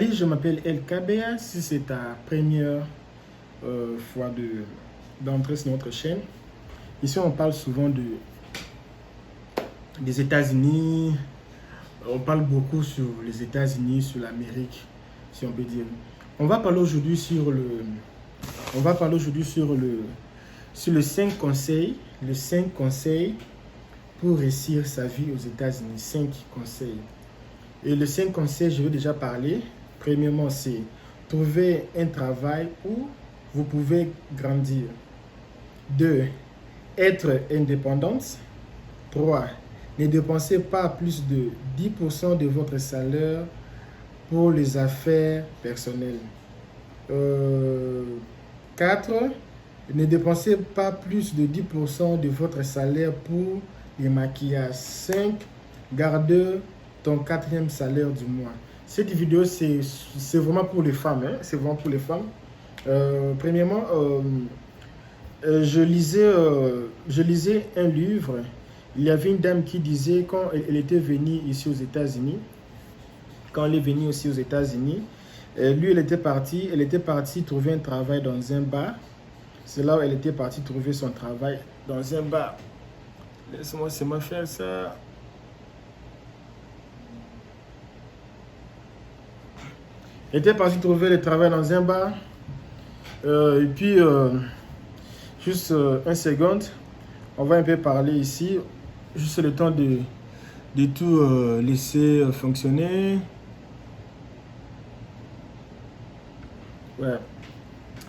Salut, je m'appelle LKBA. Si c'est ta première fois d'entrer sur notre chaîne, ici on parle souvent des États-Unis. On parle beaucoup sur les États-Unis, sur l'Amérique, si on peut dire. On va parler aujourd'hui sur les 5 conseils, pour réussir sa vie aux États-Unis. 5 conseils. Et les 5 conseils, je vais déjà parler. Premièrement, c'est trouver un travail où vous pouvez grandir. 2. Être indépendante. 3. Ne dépensez pas plus de 10% de votre salaire pour les affaires personnelles. 4. Ne dépensez pas plus de 10% de votre salaire pour les maquillages. 5. Garde ton 4e salaire du mois. Cette vidéo, c'est vraiment pour les femmes. Hein? C'est vraiment pour les femmes. Premièrement, je lisais un livre. Il y avait une dame qui disait, quand elle était venue ici aux États-Unis, elle était partie trouver un travail dans un bar. C'est là où elle était partie trouver son travail, dans un bar. Laisse-moi seulement faire ça. Elle était partie trouver le travail dans un bar. Et puis, juste un seconde, on va un peu parler ici. Juste le temps de tout laisser fonctionner. Ouais.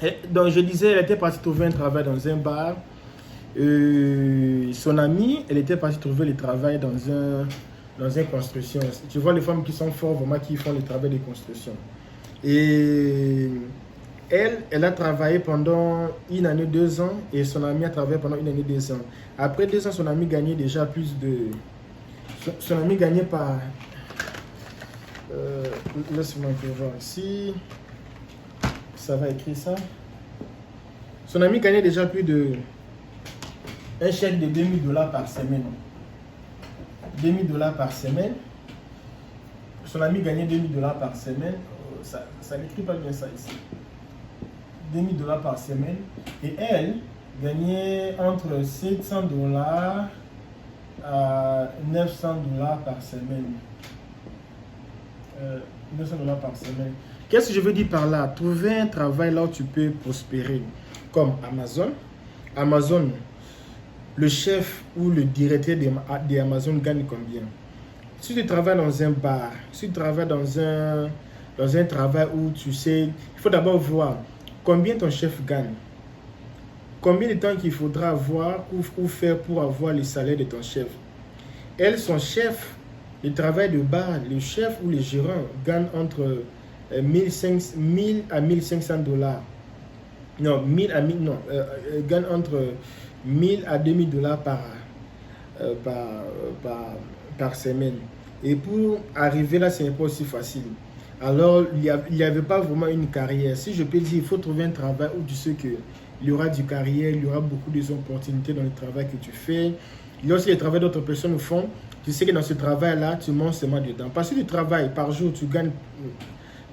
Et donc, je disais, elle était partie trouver un travail dans un bar. Son amie, elle était partie trouver le travail dans une construction. Tu vois les femmes qui sont fortes, vraiment, qui font le travail de construction. Et elle a travaillé pendant 1 année, 2 ans, et son ami a travaillé pendant 1 année, 2 ans. Après 2 ans, son ami gagnait déjà plus de... Son ami gagnait par... laisse-moi voir ici. Ça va écrire ça. Son ami gagnait déjà plus de... un chèque de $2000 par semaine. $2000 par semaine. Son ami gagnait $2000 par semaine. Ça n'écrit pas bien ça ici. $2000 par semaine. Et elle gagnait entre $700 à $900 par semaine. $900 par semaine. Qu'est-ce que je veux dire par là? Trouver un travail là où tu peux prospérer. Comme Amazon. Amazon, le chef ou le directeur d'Amazon gagne combien? Si tu travailles dans un bar, si tu travailles dans un travail où tu sais, il faut d'abord voir combien ton chef gagne. Combien de temps qu'il faudra avoir ou faire pour avoir le salaire de ton chef. Elle, son chef, le travail de bar, le chef ou le gérant gagne entre 1000 à $1500. Non, gagne entre 1000 à $2000 par semaine. Et pour arriver là, ce n'est pas aussi facile. Alors, il n'y avait pas vraiment une carrière. Si je peux dire, il faut trouver un travail où tu sais qu'il y aura du carrière, il y aura beaucoup d'opportunités dans le travail que tu fais. Il y a aussi le travail d'autres personnes font. Tu sais que dans ce travail-là, tu manges seulement dedans. Parce que tu travailles par jour, tu gagnes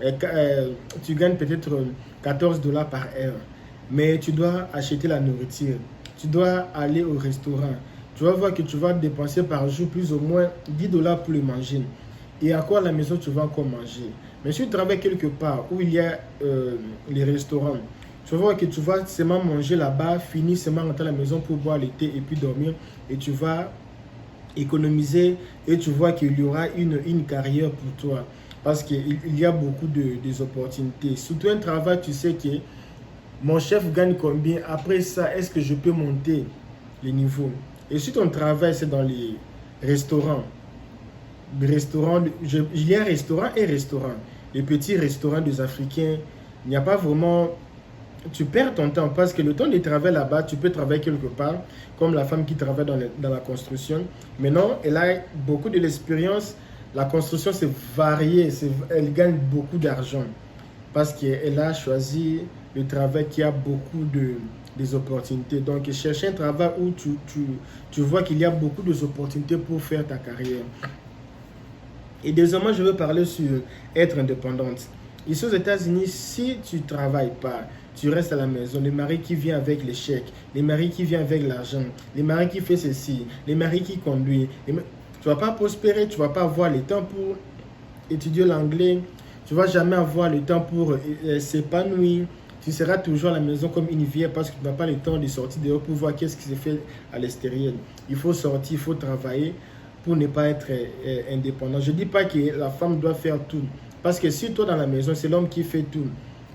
peut-être $14 par heure. Mais tu dois acheter la nourriture. Tu dois aller au restaurant. Tu vas voir que tu vas dépenser par jour plus ou moins $10 pour le manger. Et à quoi à la maison tu vas encore manger. Mais si tu travailles quelque part où il y a les restaurants, tu vas voir que tu vas seulement manger là-bas, finir seulement rentrer à la maison pour boire l'été et puis dormir. Et tu vas économiser et tu vois qu'il y aura une carrière pour toi. Parce qu'il y a beaucoup d'opportunités. Surtout un travail, tu sais que mon chef gagne combien. Après ça, est-ce que je peux monter les niveaux? Et si ton travail, c'est dans les restaurants, il y a un restaurant et restaurant. Les petits restaurants des Africains, il n'y a pas vraiment... Tu perds ton temps parce que le temps de travail là-bas, tu peux travailler quelque part, comme la femme qui travaille dans la construction. Maintenant, elle a beaucoup de l'expérience. La construction, c'est varié. Elle gagne beaucoup d'argent parce qu'elle a choisi le travail qui a beaucoup des opportunités. Donc, chercher un travail où tu vois qu'il y a beaucoup d'opportunités pour faire ta carrière. Et deuxièmement, je veux parler sur être indépendante. Ici aux États-Unis, si tu ne travailles pas, tu restes à la maison, le mari qui vient avec les chèques, le mari qui vient avec l'argent, le mari qui fait ceci, le mari qui conduit, tu ne vas pas prospérer, tu ne vas pas avoir le temps pour étudier l'anglais, tu ne vas jamais avoir le temps pour s'épanouir. Tu seras toujours à la maison comme une vieille parce que tu n'as pas le temps de sortir dehors pour voir qu'est-ce qui se fait à l'extérieur. Il faut sortir, il faut travailler pour ne pas être indépendant. Je ne dis pas que la femme doit faire tout. Parce que si toi dans la maison, c'est l'homme qui fait tout.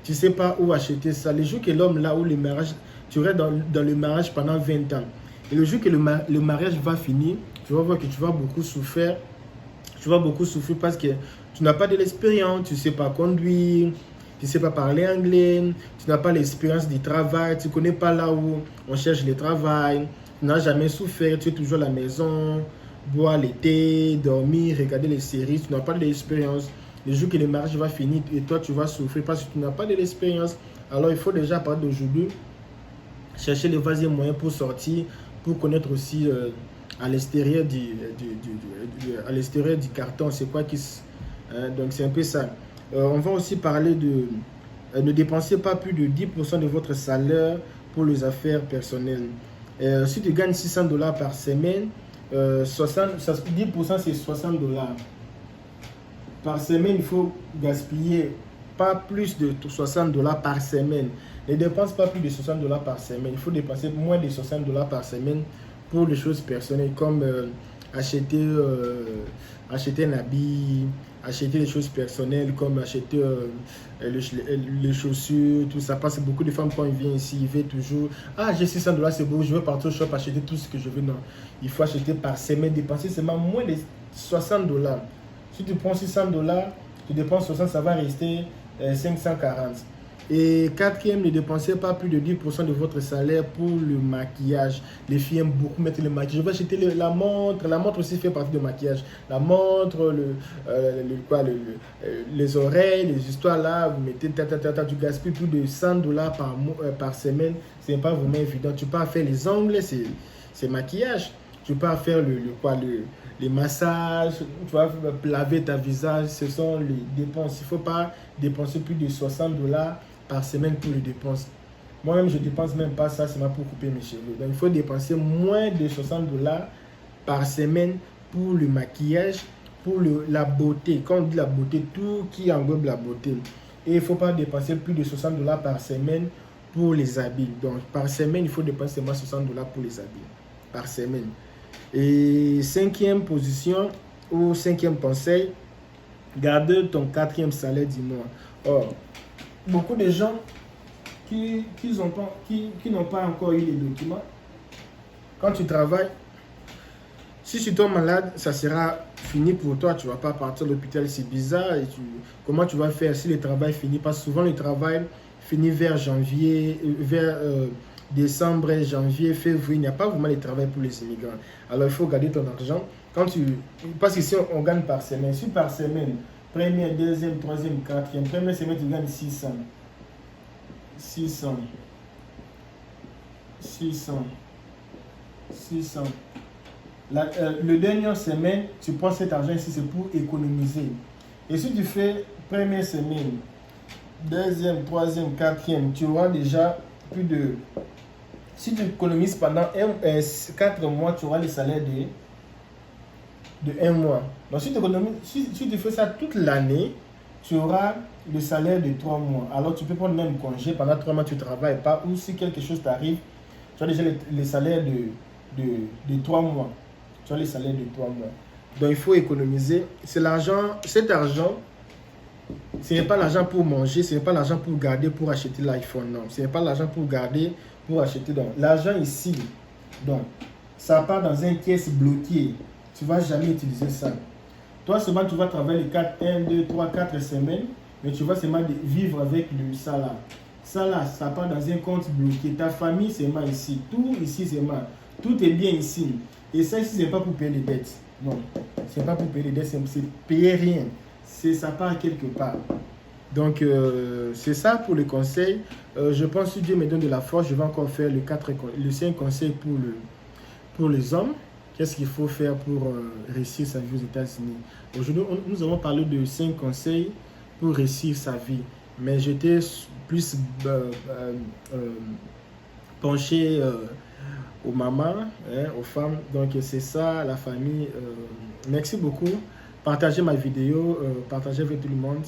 Tu ne sais pas où acheter ça. Le jour que l'homme là où le mariage, tu restes dans le mariage pendant 20 ans. Et le jour que le mariage va finir, tu vas voir que tu vas beaucoup souffrir. Tu vas beaucoup souffrir parce que tu n'as pas de l'expérience, tu ne sais pas conduire, tu ne sais pas parler anglais, tu n'as pas l'expérience du travail, tu ne connais pas là où on cherche le travail, tu n'as jamais souffert, tu es toujours à la maison, boire le thé, dormir, regarder les séries, tu n'as pas de l'expérience. Le jour que le mariage va finir et toi tu vas souffrir parce que tu n'as pas de l'expérience. Alors il faut déjà à partir d'aujourd'hui chercher les voies et moyens pour sortir, pour connaître aussi à l'extérieur du carton, c'est quoi qui donc c'est un peu ça. On va aussi parler de ne dépensez pas plus de 10% de votre salaire pour les affaires personnelles. Si tu gagnes $600 par semaine, 10% c'est $60. Par semaine, il faut gaspiller pas plus de $60 par semaine. Ne dépense pas plus de $60 par semaine. Il faut dépenser moins de $60 par semaine pour les choses personnelles comme acheter un habit, acheter des choses personnelles comme acheter les chaussures, tout ça. Parce que beaucoup de femmes, quand ils viennent ici, ils veulent toujours j'ai $600, c'est beau, je veux partir au shop acheter tout ce que je veux. Non, il faut acheter par semaine, dépenser seulement moins de $60. Si tu prends $600, tu dépenses 60, ça va rester 540. Et quatrième, ne dépensez pas plus de 10% de votre salaire pour le maquillage. Les filles aiment beaucoup mettre le maquillage. Je vais acheter la montre. La montre aussi fait partie du maquillage. La montre, les oreilles, les histoires là. Vous mettez tu gaspilles plus de $100 par semaine. Ce n'est pas vraiment évident. Tu peux faire les ongles, c'est maquillage. Tu peux faire les massages, tu vas laver ta visage, ce sont les dépenses. Il ne faut pas dépenser plus de $60 par semaine pour les dépenses. Moi-même, je ne dépense même pas ça, c'est pour couper mes cheveux. Donc, il faut dépenser moins de $60 par semaine pour le maquillage, pour la beauté. Quand on dit la beauté, tout qui englobe la beauté. Et il ne faut pas dépenser plus de $60 par semaine pour les habits. Donc, par semaine, il faut dépenser moins $60 pour les habits. Par semaine. Et cinquième position ou cinquième conseil, garde ton quatrième salaire du mois. Or, beaucoup de gens qui n'ont pas encore eu les documents, quand tu travailles, si tu tombes malade, ça sera fini pour toi. Tu ne vas pas partir à l'hôpital, c'est bizarre. Comment tu vas faire si le travail finit? Parce que souvent le travail finit vers janvier, vers décembre, janvier, février. Il n'y a pas vraiment de travail pour les immigrants. Alors il faut garder ton argent. Parce que si on gagne par semaine, si par semaine, première, deuxième, troisième, quatrième, première semaine tu gagnes 600. Le dernière semaine, tu prends cet argent ici, c'est pour économiser. Et si tu fais première semaine, deuxième, troisième, quatrième, tu auras déjà plus de... Si tu économises pendant 4 mois, tu auras le salaire de 1 mois. Donc si tu fais ça toute l'année, tu auras le salaire de 3 mois. Alors tu peux prendre même congé. Pendant 3 mois, tu ne travailles pas. Ou si quelque chose t'arrive, tu as déjà le salaire de 3 mois. Tu as le salaire de 3 mois. Donc il faut économiser. Cet argent, ce n'est pas l'argent pour manger, ce n'est pas l'argent pour garder, pour acheter l'iPhone. Non, ce n'est pas l'argent pour garder, pour acheter. Donc l'argent ici, donc ça part dans un caisse bloqué. Tu ne vas jamais utiliser ça. Toi seulement tu vas travailler les 1, 2, 3, 4 semaines, mais tu vas seulement vivre avec le salaire. Ça là, ça part dans un compte bloqué. Ta famille c'est seulement ici. Tout ici c'est seulement. Tout est bien ici. Et ça ici, ce n'est pas pour payer les dettes. Non, ce n'est pas pour payer les dettes, c'est payer rien. Ça part quelque part. Donc, c'est ça pour les conseils. Je pense que si Dieu me donne de la force, je vais encore faire le 5 conseils pour les hommes. Qu'est-ce qu'il faut faire pour réussir sa vie aux États-Unis? Aujourd'hui, nous allons parler de 5 conseils pour réussir sa vie. Mais j'étais plus penché aux mamans, hein, aux femmes. Donc c'est ça, la famille. Merci beaucoup. Partagez ma vidéo, partagez avec tout le monde.